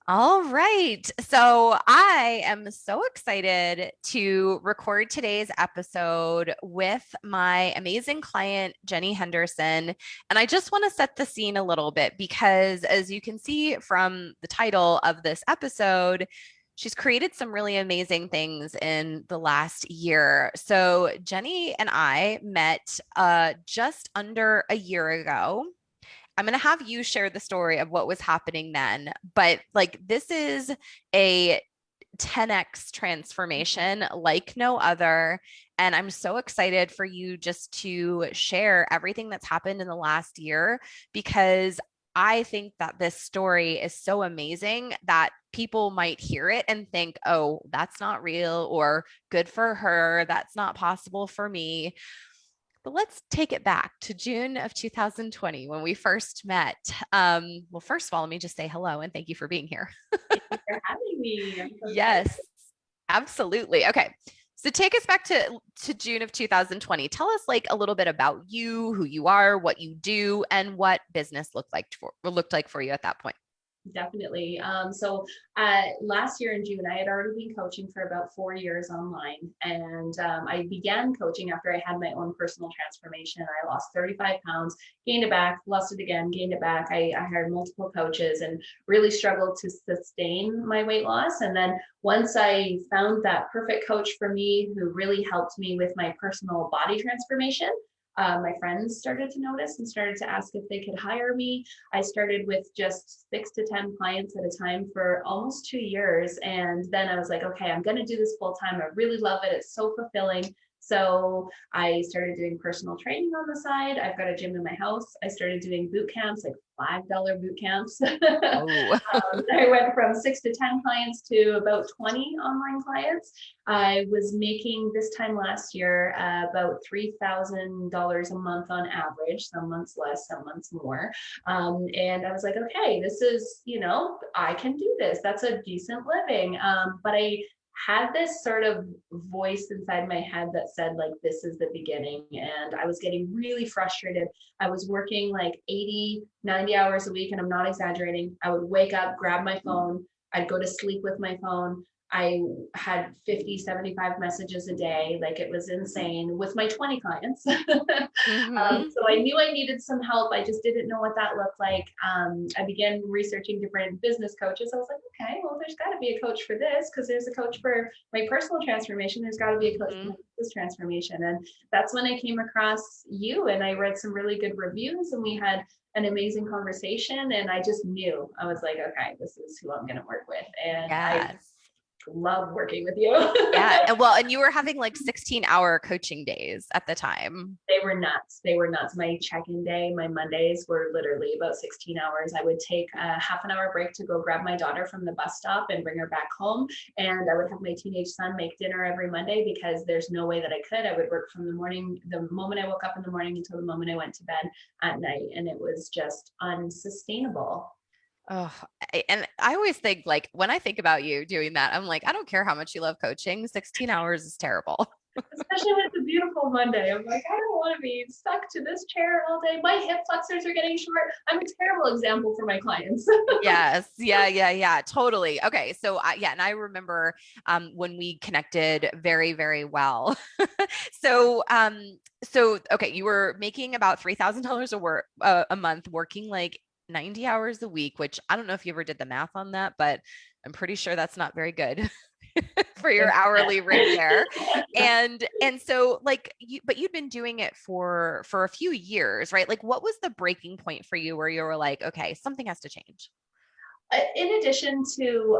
All right. So I am so excited to record today's episode with my amazing client, Jennie Henderson. And I just want to set the scene a little bit because, as you can see from the title of this episode, she's created some really amazing things in the last year. So Jennie and I met just under a year ago. I'm going to have you share the story of what was happening then. But like, this is a 10x transformation like no other. And I'm so excited for you just to share everything that's happened in the last year because I think that this story is so amazing that people might hear it and think, oh, that's not real, or good for her. That's not possible for me. But let's take it back to June of 2020 when we first met. Well, first of all, let me just say hello and thank you for being here. Thank you for having me. I'm so excited. Yes, absolutely. Okay. So take us back to June of 2020. Tell us like a little bit about you, who you are, what you do, and what business looked like for you at that point. Definitely. Last year in June, I had already been coaching for about 4 years online. And I began coaching after I had my own personal transformation. I lost 35 pounds, gained it back, lost it again, gained it back. I hired multiple coaches and really struggled to sustain my weight loss. And then once I found that perfect coach for me who really helped me with my personal body transformation, my friends started to notice and started to ask if they could hire me. I started with just 6 to 10 clients at a time for almost 2 years. And then I was like, okay, I'm going to do this full time. I really love it. It's so fulfilling. So I started doing personal training on the side. I've got a gym in my house. I started doing boot camps, like $5 boot camps. Oh, I went from 6 to 10 clients to about 20 online clients. I was making this time last year about $3,000 a month on average, some months less, some months more. And I was like, okay, this is, I can do this. That's a decent living. But I had this sort of voice inside my head that said, like, this is the beginning. And I was getting really frustrated. I was working like 80, 90 hours a week, and I'm not exaggerating. I would wake up, grab my phone, I'd go to sleep with my phone. I had 50, 75 messages a day. Like, it was insane with my 20 clients. mm-hmm. So I knew I needed some help. I just didn't know what that looked like. I began researching different business coaches. I was like, okay, well, there's got to be a coach for this because there's a coach for my personal transformation. There's got to be a coach for Mm-hmm. my business transformation. And that's when I came across you, and I read some really good reviews, and we had an amazing conversation. And I just knew, I was like, okay, this is who I'm going to work with. And I Yes. love working with you. Yeah. And you were having like 16-hour coaching days at the time. They were nuts. They were nuts. My check-in day, my Mondays were literally about 16 hours. I would take a half an hour break to go grab my daughter from the bus stop and bring her back home. And I would have my teenage son make dinner every Monday because there's no way that I could. I would work from the moment I woke up in the morning until the moment I went to bed at night. And it was just unsustainable. Oh, and I always think like when I think about you doing that, I'm like, I don't care how much you love coaching. 16 hours is terrible. Especially with the beautiful Monday. I'm like, I don't want to be stuck to this chair all day. My hip flexors are getting short. I'm a terrible example for my clients. Yes. Yeah. Yeah. Yeah. Totally. Okay. So, yeah. And I remember when we connected very, very well. so, okay, you were making about $3,000 a month, working like 90 hours a week, which I don't know if you ever did the math on that, but I'm pretty sure that's not very good for your hourly rate there. And so like but you'd been doing it for a few years, right? Like what was the breaking point for you where you were like, okay, something has to change? In addition to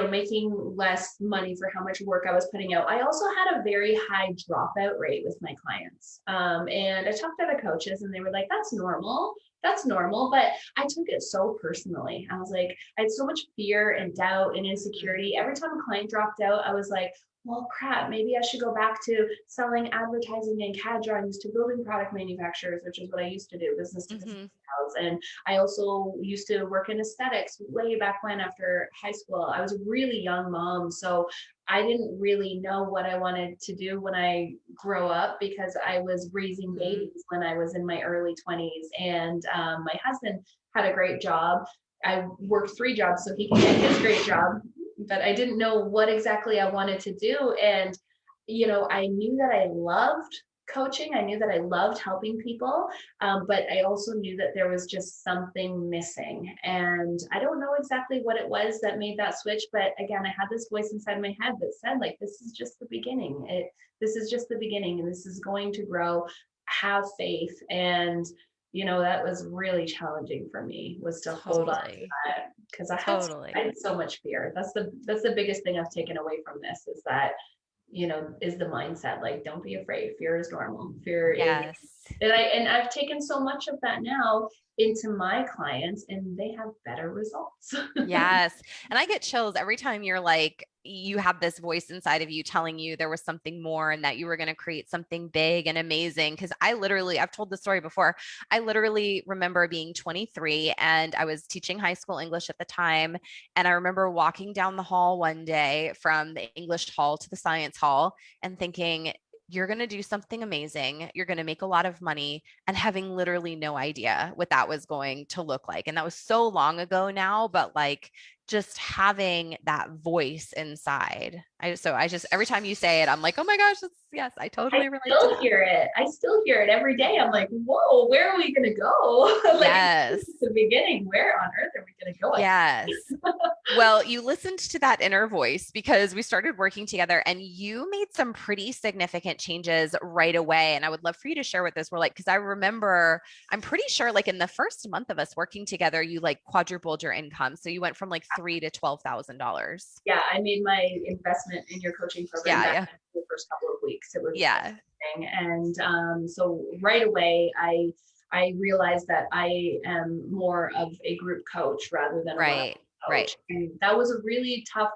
making less money for how much work I was putting out, I also had a very high dropout rate with my clients. And I talked to the coaches, and they were like, that's normal. That's normal. But I took it so personally. I was like, I had so much fear and doubt and insecurity. Every time a client dropped out, I was like, well, crap, maybe I should go back to selling advertising and CAD drawings to building product manufacturers, which is what I used to do, business to business. Mm-hmm. And I also used to work in aesthetics way back when after high school. I was a really young mom, so I didn't really know what I wanted to do when I grow up because I was raising Mm-hmm. babies when I was in my early 20s. And my husband had a great job. I worked 3 jobs so he can get his great job, but I didn't know what exactly I wanted to do. And, I knew that I loved coaching. I knew that I loved helping people. But I also knew that there was just something missing. And I don't know exactly what it was that made that switch. But again, I had this voice inside my head that said, like, this is just the beginning. This is just the beginning, and this is going to grow. Have faith. And that was really challenging for me, was to hold on to Totally. that, because I Totally. had so much fear. That's the biggest thing I've taken away from this, is that, is the mindset, like, don't be afraid. Fear is normal. Fear is, Yes. and I've taken so much of that now into my clients, and they have better results. Yes. And I get chills every time you're like, you have this voice inside of you telling you there was something more and that you were going to create something big and amazing. Cause I've told the story before. I literally remember being 23 and I was teaching high school English at the time. And I remember walking down the hall one day from the English hall to the science hall and thinking, you're going to do something amazing. You're going to make a lot of money, and having literally no idea what that was going to look like. And that was so long ago now, but like just having that voice inside. I just, every time you say it, I'm like, oh my gosh, yes, I I totally relate to still that. hear it. I still hear it every day. I'm like, whoa, where are we going to go? Like, this Yes. is the beginning. Where on earth are we going to go? Yes. Well, you listened to that inner voice because we started working together and you made some pretty significant changes right away. And I would love for you to share what those were like. Cause I remember, I'm pretty sure like in the first month of us working together, you like quadrupled your income. So you went from like three to $12,000. Yeah, I made my investment in your coaching program Yeah. back Yeah. in the first couple of weeks. It was Yeah. amazing. And so right away, I realized that I am more of a group coach rather than a Right. one-on-one Right. coach. And that was a really tough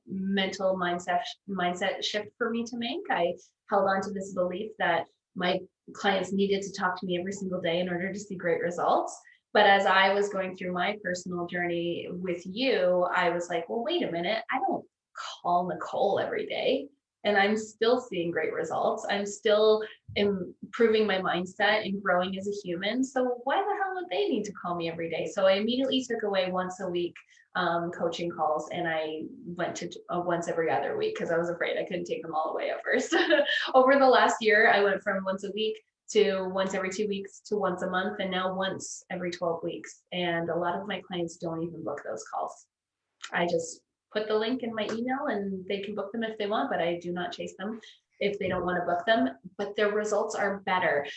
mental mindset shift for me to make. I held on to this belief that my clients needed to talk to me every single day in order to see great results. But as I was going through my personal journey with you, I was like, well, wait a minute. I don't call Nicole every day, and I'm still seeing great results. I'm still improving my mindset and growing as a human. So why the hell would they need to call me every day? So I immediately took away once a week coaching calls, and I went to once every other week because I was afraid I couldn't take them all away at first. Over the last year, I went from once a week to once every 2 weeks to once a month, and now once every 12 weeks. And a lot of my clients don't even book those calls. I just put the link in my email and they can book them if they want, but I do not chase them if they don't want to book them. But their results are better.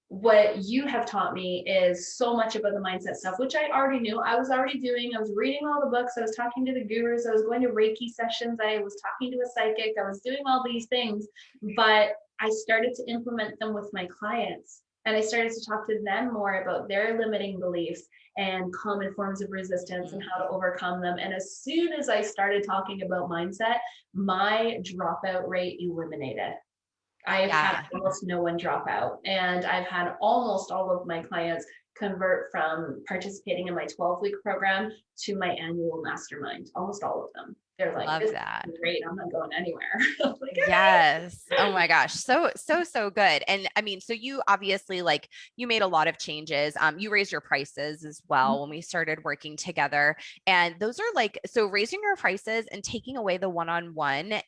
What you have taught me is so much about the mindset stuff, which I already knew. I was already doing. I was reading all the books. I was talking to the gurus. I was going to Reiki sessions. I was talking to a psychic. I was doing all these things, but I started to implement them with my clients. And I started to talk to them more about their limiting beliefs and common forms of resistance and how to overcome them. And as soon as I started talking about mindset, my dropout rate eliminated. I've had Yeah. almost no one drop out, and I've had almost all of my clients convert from participating in my 12-week program to my annual mastermind. Almost all of them. They're like, Love this that. is great. I'm not going anywhere. I'm like, Yes. Oh my gosh. So, so, so good. And I mean, so you obviously like you made a lot of changes. You raised your prices as well when we started working together. And those are like, so raising your prices and taking away the one-on-one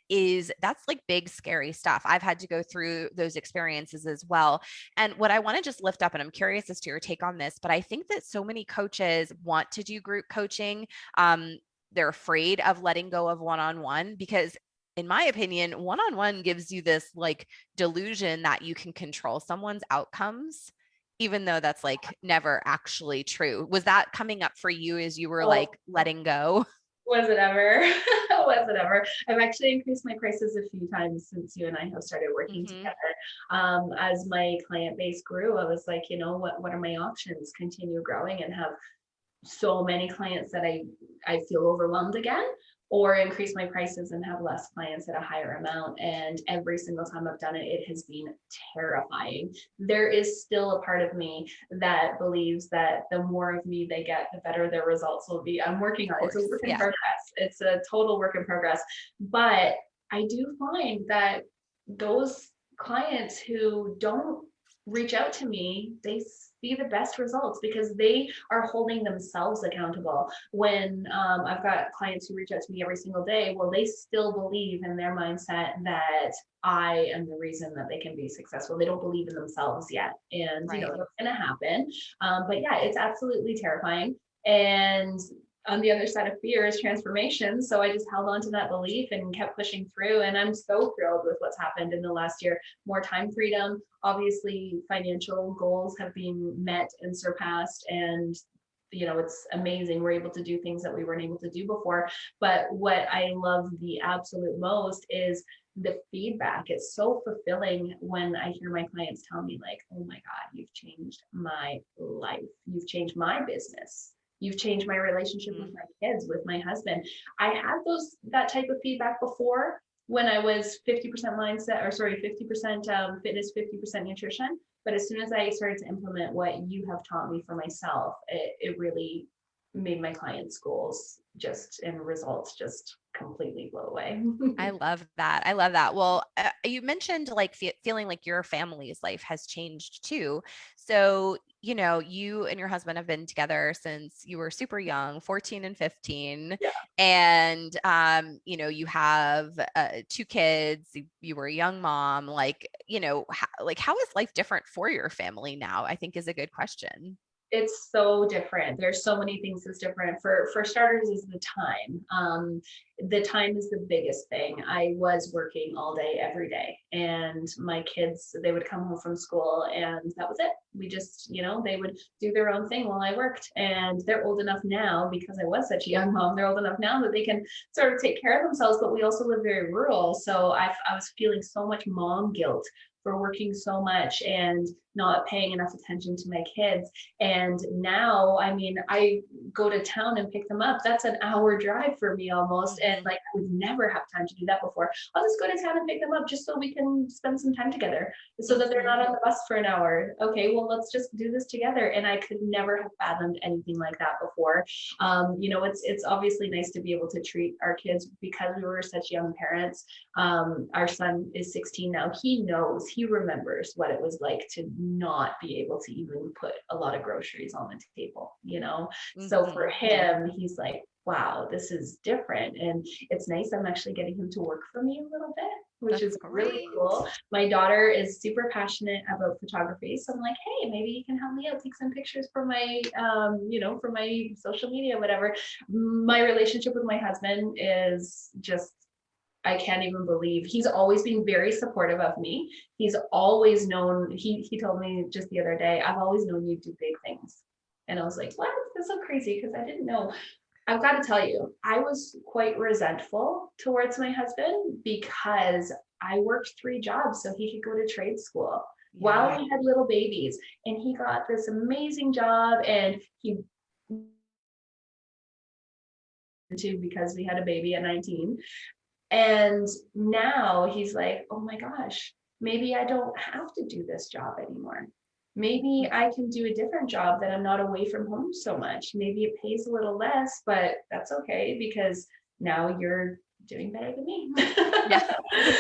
that's like big, scary stuff. I've had to go through those experiences as well. And what I want to just lift up, and I'm curious as to your take on this, but I think that so many coaches want to do group coaching. They're afraid of letting go of one-on-one because in my opinion, one-on-one gives you this like delusion that you can control someone's outcomes, even though that's like never actually true. Was that coming up for you as you were oh, like letting go? was it ever? Was it ever? I've actually increased my prices a few times since you and I have started working Hmm. together. As my client base grew, I was like, what are my options? Continue growing and have so many clients that I feel overwhelmed again, or increase my prices and have less clients at a higher amount. And every single time I've done it, it has been terrifying. There is still a part of me that believes that the more of me they get, the better their results will be. I'm working Of on it. It's a course. work in Yeah. progress. It's a total work in progress. But I do find that those clients who don't reach out to me, they be the best results because they are holding themselves accountable. When I've got clients who reach out to me every single day, well, they still believe in their mindset that I am the reason that they can be successful. They don't believe in themselves yet. And, you know, Right. that's going to happen. But yeah, it's absolutely terrifying. And on the other side of fear is transformation. So I just held on to that belief and kept pushing through. And I'm so thrilled with what's happened in the last year. More time freedom, obviously financial goals have been met and surpassed. And you know, it's amazing. We're able to do things that we weren't able to do before. But what I love the absolute most is the feedback. It's so fulfilling when I hear my clients tell me like, oh my God, you've changed my life. You've changed my business. You've changed my relationship with my kids, with my husband. I had that type of feedback before when I was 50% mindset, or sorry, 50% fitness, 50% nutrition. But as soon as I started to implement what you have taught me for myself, it really made my clients' goals just and results just completely blow away. I love that. I love that. Well, you mentioned like feeling like your family's life has changed too. So, you know, you and your husband have been together since you were super young, 14 and 15. Yeah. And, you know, you have two kids, you were a young mom, like, you know, how is life different for your family now? I think is a good question. It's so different. There's so many things that's different. For starters, is the time. The time is the biggest thing. I was working all day, every day, and my kids, they would come home from school, and that was it. We just, you know, they would do their own thing while I worked. And they're old enough now, because I was such a young mom. They're old enough now that they can sort of take care of themselves. But we also live very rural, so I was feeling so much mom guilt for working so much and not paying enough attention to my kids. And now, I mean, I go to town and pick them up. That's an hour drive for me almost. And like, I would never have time to do that before. I'll just go to town and pick them up just so we can spend some time together so that they're not on the bus for an hour. Okay, well, let's just do this together. And I could never have fathomed anything like that before. You know, it's obviously nice to be able to treat our kids because we were such young parents. Our son is 16 now. He knows, he remembers what it was like to not be able to even put a lot of groceries on the table, you know? So for him, he's like, wow, this is different. And it's nice. I'm actually getting him to work for me a little bit, which That's is really great. cool. My daughter is super passionate about photography. So I'm like, hey, maybe you can help me out, take some pictures for my, you know, for my social media, whatever. My relationship with my husband is just, I can't even believe he's always been very supportive of me. He's always known, he told me just the other day, I've always known you do big things. And I was like, what? That's so crazy because I didn't know. I've got to tell you, I was quite resentful towards my husband because I worked 3 jobs so he could go to trade school while we had little babies. And he got this amazing job and he because we had a baby at 19. And now he's like, oh my gosh, maybe I don't have to do this job anymore. Maybe I can do a different job that I'm not away from home so much. Maybe it pays a little less, but that's okay because now you're doing better than me. Yeah.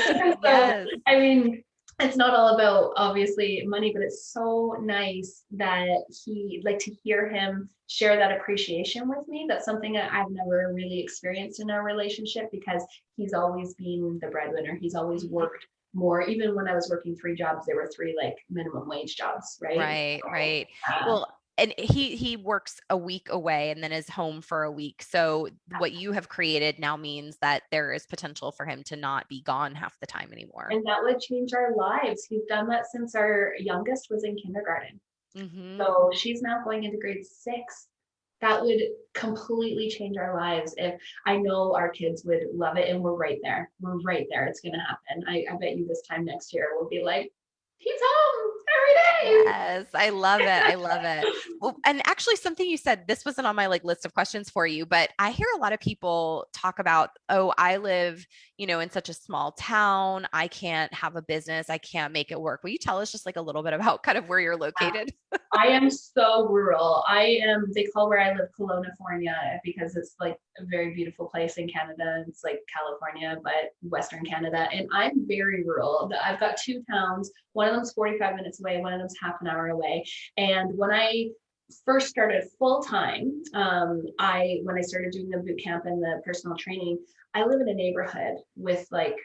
So, Yes. I mean, it's not all about obviously money, but it's so nice that he, like, to hear him share that appreciation with me. That's something that I've never really experienced in our relationship because he's always been the breadwinner. He's always worked more. Even when I was working 3 jobs, there were 3 like minimum wage jobs, right? Right, right. Uh, Well, and he works a week away and then is home for a week. So what you have created now means that there is potential for him to not be gone half the time anymore. and that would change our lives. He's done that since our youngest was in kindergarten. Mm-hmm. So she's now going into grade 6. That would completely change our lives. If I know our kids would love it, and we're right there. We're right there. It's going to happen. I bet you this time next year we'll be like, he's home every day. Yes, I love it. I love it. Well, and actually something you said, this wasn't on my like list of questions for you, but I hear a lot of people talk about, oh, I live, you know, in such a small town. I can't have a business. I can't make it work. Will you tell us just like a little bit about kind of where you're located? I am so rural. They call where I live Kelowna because it's like a very beautiful place in Canada. It's like California, but Western Canada. And I'm very rural. I've got 2 towns. One of them's 45 minutes away, one of them's half an hour away. And when I first started full time, when I started doing the boot camp and the personal training, I live in a neighborhood with like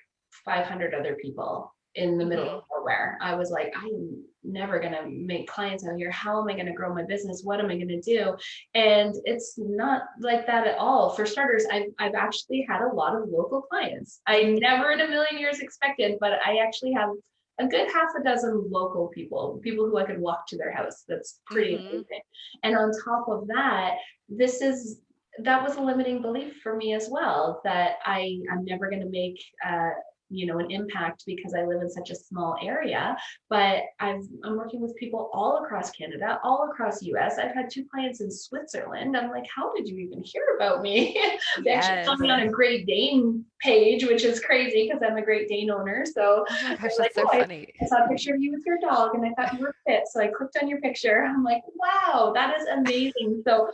500 other people in the middle Mm-hmm. of nowhere. I was like, I'm never going to make clients out here. How am I going to grow my business? What am I going to do? And it's not like that at all. For starters, I've actually had a lot of local clients. I never in a million years expected, but I actually have a good half a dozen local people who I could walk to their house. That's pretty Mm-hmm. amazing. And on top of that, that was a limiting belief for me as well, that I'm never going to make an impact because I live in such a small area. But I'm working with people all across Canada, all across US. I've had 2 clients in Switzerland. I'm like, how did you even hear about me? They actually Yes. found me on a Great Dane page, which is crazy because I'm a Great Dane owner. So Oh my they're gosh, like, that's so oh, funny. I saw a picture of you with your dog and I thought you were fit. So I clicked on your picture. I'm like, wow, that is amazing. So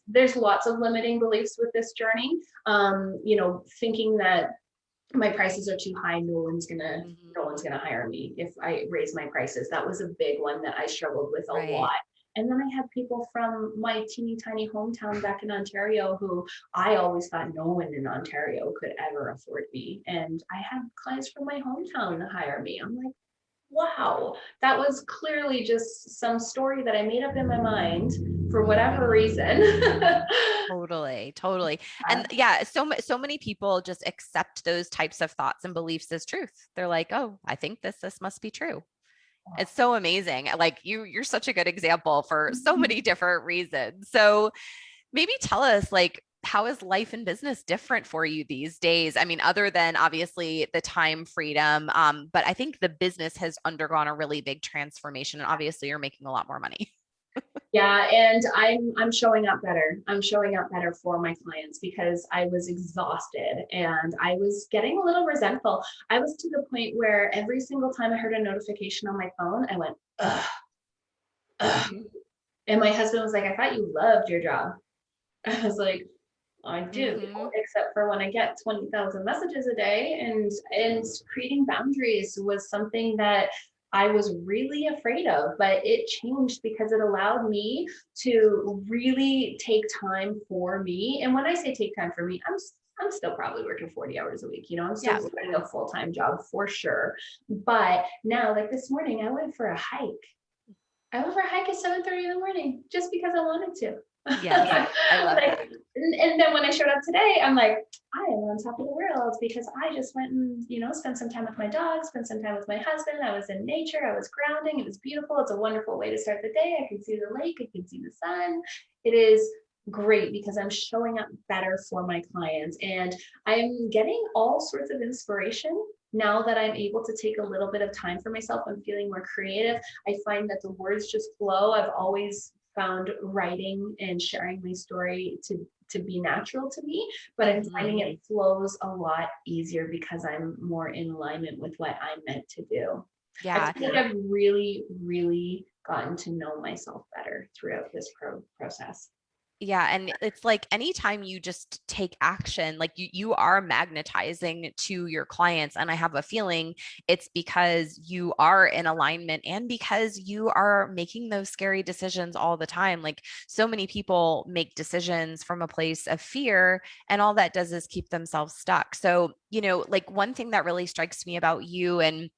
there's lots of limiting beliefs with this journey. Thinking that my prices are too high, no one's gonna hire me if I raise my prices. That was a big one that I struggled with a lot. Right. And then I had people from my teeny tiny hometown back in Ontario who I always thought no one in Ontario could ever afford me. And I had clients from my hometown hire me. I'm like, wow, that was clearly just some story that I made up in my mind for whatever reason. Totally, totally. And yeah, so many people just accept those types of thoughts and beliefs as truth. They're like, "Oh, I think this must be true." It's so amazing. Like you're such a good example for so many different reasons. So maybe tell us like how is life and business different for you these days? I mean, other than obviously the time freedom, but I think the business has undergone a really big transformation, and obviously you're making a lot more money. Yeah, and I'm showing up better. I'm showing up better for my clients because I was exhausted and I was getting a little resentful. I was to the point where every single time I heard a notification on my phone, I went, ugh, ugh. And my husband was like, I thought you loved your job. I was like, I do, Mm-hmm. except for when I get 20,000 messages a day. And creating boundaries was something that I was really afraid of, but it changed because it allowed me to really take time for me. And when I say take time for me, I'm still probably working 40 hours a week. I'm still Yeah. working a full-time job for sure. But now, like this morning, I went for a hike. I went for a hike at 7:30 in the morning just because I wanted to. Yes. I love Like, that. and then when I showed up today, I'm like, I am on top of the world because I just went and, spent some time with my dog, spent some time with my husband. I was in nature. I was grounding. It was beautiful. It's a wonderful way to start the day. I can see the lake. I can see the sun. It is great because I'm showing up better for my clients and I'm getting all sorts of inspiration now that I'm able to take a little bit of time for myself. I'm feeling more creative. I find that the words just flow. I've always found writing and sharing my story to be natural to me, but I'm finding Mm-hmm. it flows a lot easier because I'm more in alignment with what I'm meant to do. I Yeah. feel like I've really, really gotten to know myself better throughout this process. Yeah, and it's like anytime you just take action, like you are magnetizing to your clients. And I have a feeling it's because you are in alignment and because you are making those scary decisions all the time. Like so many people make decisions from a place of fear, and all that does is keep themselves stuck. So, like one thing that really strikes me about you and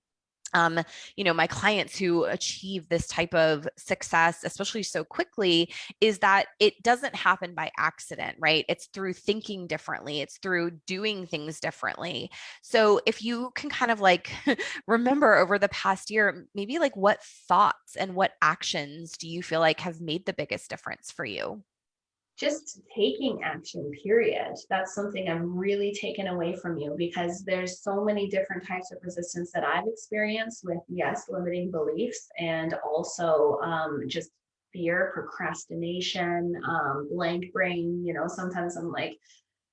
um, my clients who achieve this type of success, especially so quickly, is that it doesn't happen by accident, right? It's through thinking differently, it's through doing things differently. So if you can kind of like remember over the past year, maybe like what thoughts and what actions do you feel like have made the biggest difference for you? Just taking action, period. That's something I've really taken away from you because there's so many different types of resistance that I've experienced with, yes, limiting beliefs and also just fear, procrastination, blank brain. Sometimes I'm like,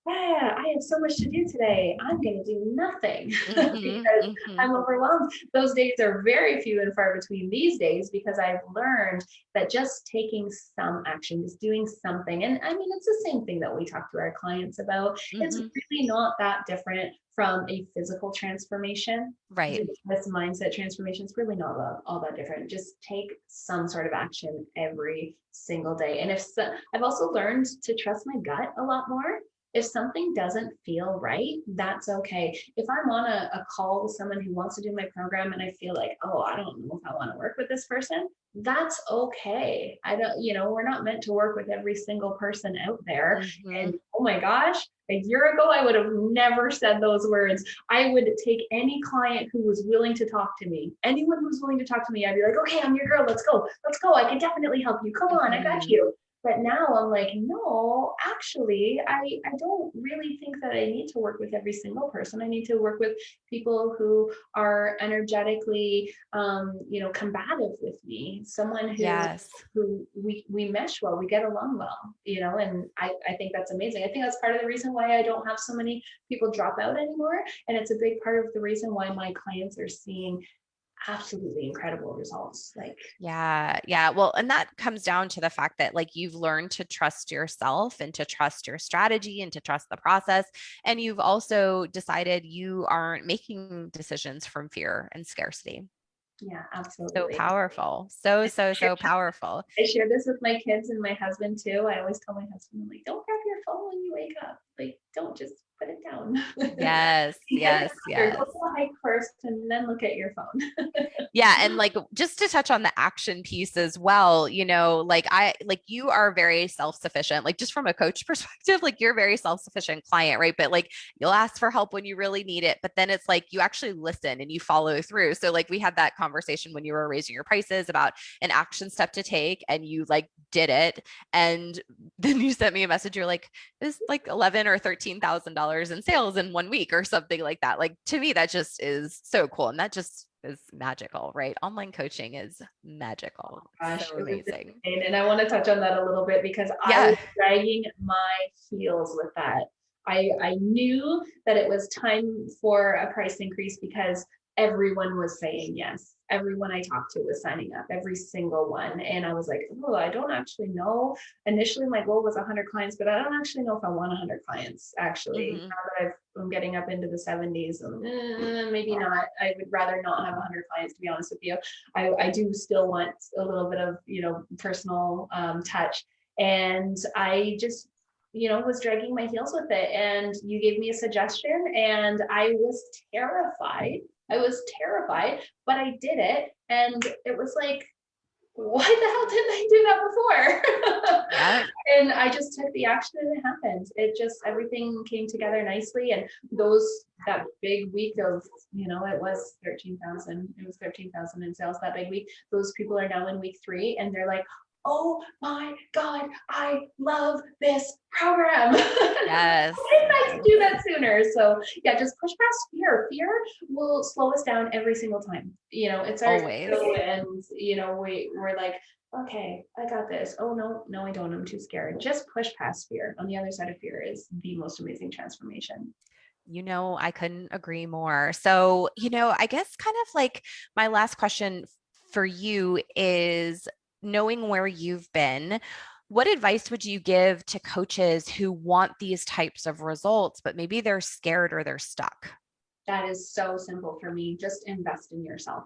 yeah, I have so much to do today. I'm going to do nothing Hmm. because Hmm. I'm overwhelmed. Those days are very few and far between these days because I've learned that just taking some action, just doing something. And I mean, it's the same thing that we talk to our clients about. It's Hmm. really not that different from a physical transformation. Right. This mindset transformation is really not all that different. Just take some sort of action every single day. And if so, I've also learned to trust my gut a lot more. If something doesn't feel right, that's okay. If I'm on a call with someone who wants to do my program and I feel like, oh, I don't know if I want to work with this person, that's okay. I don't, we're not meant to work with every single person out there. Hmm. And oh my gosh, a year ago, I would have never said those words. I would take any client who was willing to talk to me, anyone who was willing to talk to me. I'd be like, okay, I'm your girl. Let's go. Let's go. I can definitely help you. Come on, I got Hmm. you. But now I'm like, no, actually, I don't really think that I need to work with every single person. I need to work with people who are energetically, combative with me. Someone Yes. who we mesh well, we get along well, and I think that's amazing. I think that's part of the reason why I don't have so many people drop out anymore. And it's a big part of the reason why my clients are seeing absolutely incredible results. Like, Yeah. Yeah. Well, and that comes down to the fact that like you've learned to trust yourself and to trust your strategy and to trust the process. And you've also decided you aren't making decisions from fear and scarcity. yeah, So absolutely. powerful. So, so, so powerful. I share this with my kids and my husband too. I always tell my husband, I'm like, don't grab your phone when you wake up. Like, don't, just put it down. Yes. Get it Yes. after. Go Yes. for a hike first and then look at your phone. Yeah. And like just to touch on the action piece as well, like you are very self-sufficient, like just from a coach perspective, like you're a very self-sufficient client, right? But like you'll ask for help when you really need it. But then it's like you actually listen and you follow through. So like we had that conversation when you were raising your prices about an action step to take and you like did it. And then you sent me a message. You're like, it's like 11 or $13,000 in sales in 1 week or something like that. Like to me, that just is so cool. And that just is magical, right? Online coaching is magical. It's Gosh, so it was amazing. insane. And I want to touch on that a little bit because I was Yeah. dragging my heels with that. I knew that it was time for a price increase because everyone was saying yes. Everyone I talked to was signing up, every single one. And I was like, oh, I don't actually know. Initially, my goal was 100 clients, but I don't actually know if I want 100 clients, actually. Hmm. Now that I'm getting up into the 70s, maybe not. I would rather not have 100 clients, to be honest with you. I do still want a little bit of, personal touch. And I just, was dragging my heels with it. And you gave me a suggestion, and I was terrified. I was terrified, but I did it. And it was like, why the hell didn't I do that before? Yeah. And I just took the action and it happened. It just, everything came together nicely. And that big week of, it was 13,000, it was 13,000 in sales that big week. Those people are now in week 3 and they're like, oh my God, I love this program. Yes. Why didn't I do that sooner? So yeah, just push past fear. Fear will slow us down every single time. It's our Always. ego, and we're like, okay, I got this. Oh no, no, I don't. I'm too scared. Just push past fear. On the other side of fear is the most amazing transformation. I couldn't agree more. So, I guess kind of like my last question for you is knowing where you've been, what advice would you give to coaches who want these types of results, but maybe they're scared or they're stuck? That is so simple for me. Just invest in yourself.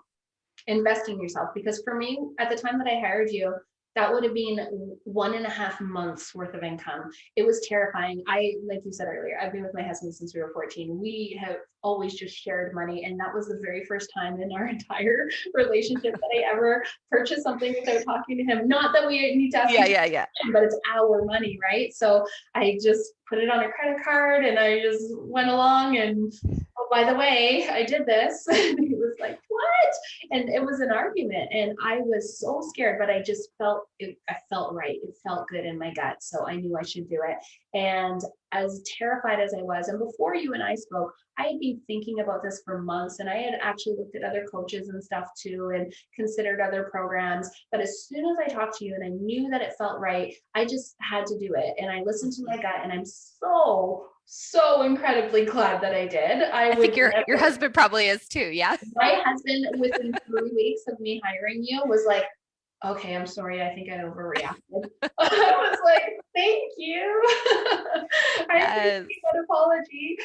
Invest in yourself, because for me, at the time that I hired you, that would have been 1.5 months worth of income. It was terrifying. Like you said earlier, I've been with my husband since we were 14. We have always just shared money. And that was the very first time in our entire relationship that I ever purchased something without talking to him. Not that we need to ask Yeah, him, yeah, yeah. but it's our money, right? So I just put it on a credit card and I just went along and, oh, by the way, I did this. And he was like, what? And it was an argument and I was so scared, but I just felt it. I felt right. It felt good in my gut. So I knew I should do it. And as terrified as I was, and before you and I spoke, I had been thinking about this for months, and I had actually looked at other coaches and stuff too, and considered other programs. But as soon as I talked to you and I knew that it felt right, I just had to do it. And I listened to my gut, and I'm so so incredibly glad that I did. I I think would your never. husband probably is too. Yeah. My husband, within 3 weeks of me hiring you, was like, okay, I'm sorry. I think I overreacted. I was like, thank you. I appreciate Yes. that apology.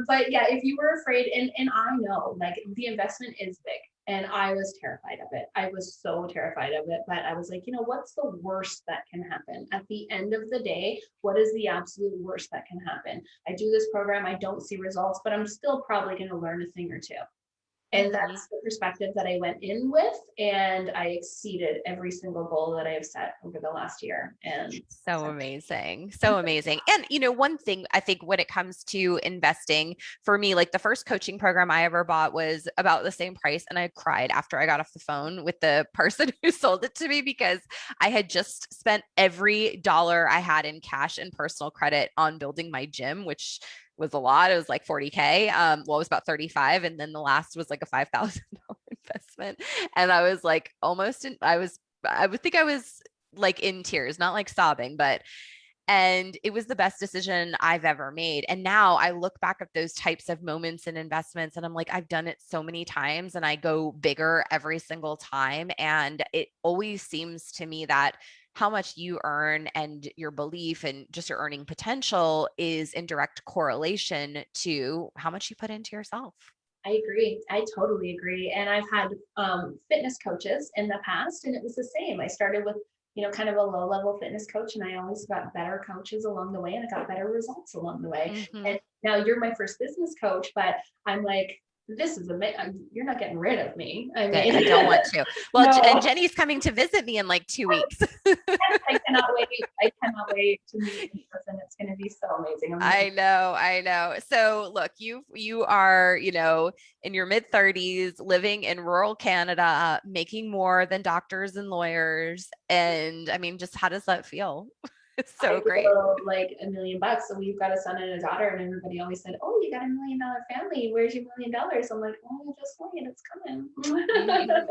But yeah, if you were afraid, and I know like the investment is big. And I was terrified of it. I was so terrified of it. But I was like, what's the worst that can happen? At the end of the day, what is the absolute worst that can happen? I do this program, I don't see results, but I'm still probably going to learn a thing or two. And Mhm. that's the perspective that I went in with. And I exceeded every single goal that I have set over the last year. And So amazing. So amazing. And, one thing I think when it comes to investing for me, like the first coaching program I ever bought was about the same price. And I cried after I got off the phone with the person who sold it to me because I had just spent every dollar I had in cash and personal credit on building my gym, which was a lot. It was like 40K. Well, it was about 35. And then the last was like a $5,000 investment. And I was like I would think I was like in tears, not like sobbing, but and it was the best decision I've ever made. And now I look back at those types of moments and investments and I'm like, I've done it so many times and I go bigger every single time. And it always seems to me that how much you earn and your belief and just your earning potential is in direct correlation to how much you put into yourself. I agree. I totally agree. And I've had fitness coaches in the past, and it was the same. I started with, kind of a low level fitness coach, and I always got better coaches along the way, and I got better results along the way. Mm-hmm. And now you're my first business coach, but I'm like, this is you're not getting rid of me. I Good. mean, I don't want to. Well, and no, Jenny's coming to visit me in like 2 weeks. I cannot wait. I cannot wait to meet in person. It's going to be so amazing. I'm looking. I know, I know. So look, you are, in your mid 30s, living in rural Canada, making more than doctors and lawyers. And I mean, just how does that feel? It's I so great. feel like $1 million. So we've got a son and a daughter, and everybody always said, "Oh, you got $1 million family. Where's your $1 million?" I'm like, "Oh, just wait, it's coming."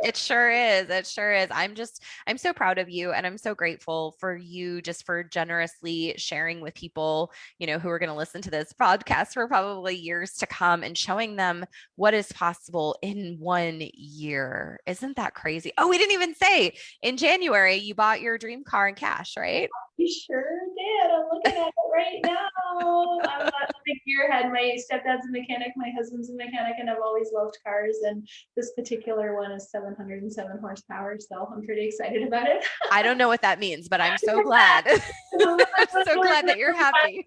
It sure is. It sure is. I'm so proud of you and I'm so grateful for you just for generously sharing with people, who are going to listen to this podcast for probably years to come and showing them what is possible in 1 year. Isn't that crazy? Oh, we didn't even say in January you bought your dream car in cash, right? You sure did. I'm looking at it right now. I'm a big gearhead. My stepdad's a mechanic, my husband's a mechanic, and I've always loved cars. And this particular one is 707 horsepower, so I'm pretty excited about it. I don't know what that means, but I'm so glad. I'm so glad that you're happy.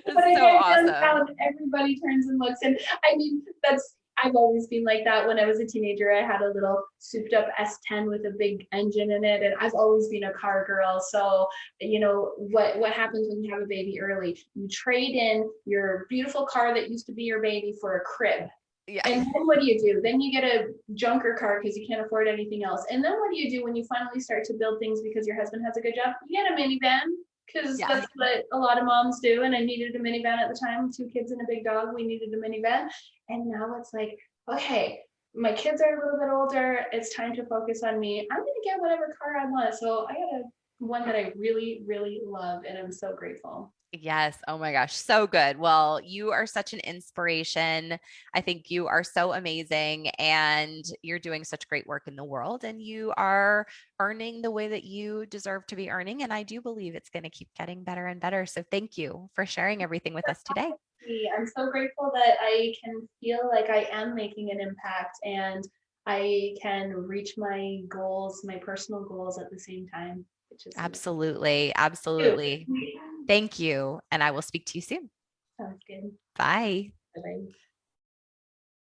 But It's so again, awesome. downtown, everybody turns and looks. And I mean, I've always been like that. When I was a teenager, I had a little souped up S10 with a big engine in it. And I've always been a car girl. So, what happens when you have a baby early? You trade in your beautiful car that used to be your baby for a crib. Yeah. And then what do? Then you get a junker car because you can't afford anything else. And then what do you do when you finally start to build things because your husband has a good job? You get a minivan because Yeah. that's what a lot of moms do. And I needed a minivan at the time, 2 kids and a big dog. We needed a minivan. And now it's like, okay, my kids are a little bit older. It's time to focus on me. I'm going to get whatever car I want. So I got one that I really, really love. And I'm so grateful. Yes. Oh my gosh. So good. Well, you are such an inspiration. I think you are so amazing and you're doing such great work in the world and you are earning the way that you deserve to be earning. And I do believe it's going to keep getting better and better. So thank you for sharing everything with us today. I'm so grateful that I can feel like I am making an impact and I can reach my goals, my personal goals at the same time, which is Absolutely. amazing. Absolutely. Thank you. And I will speak to you soon. Sounds good. Bye. Bye-bye.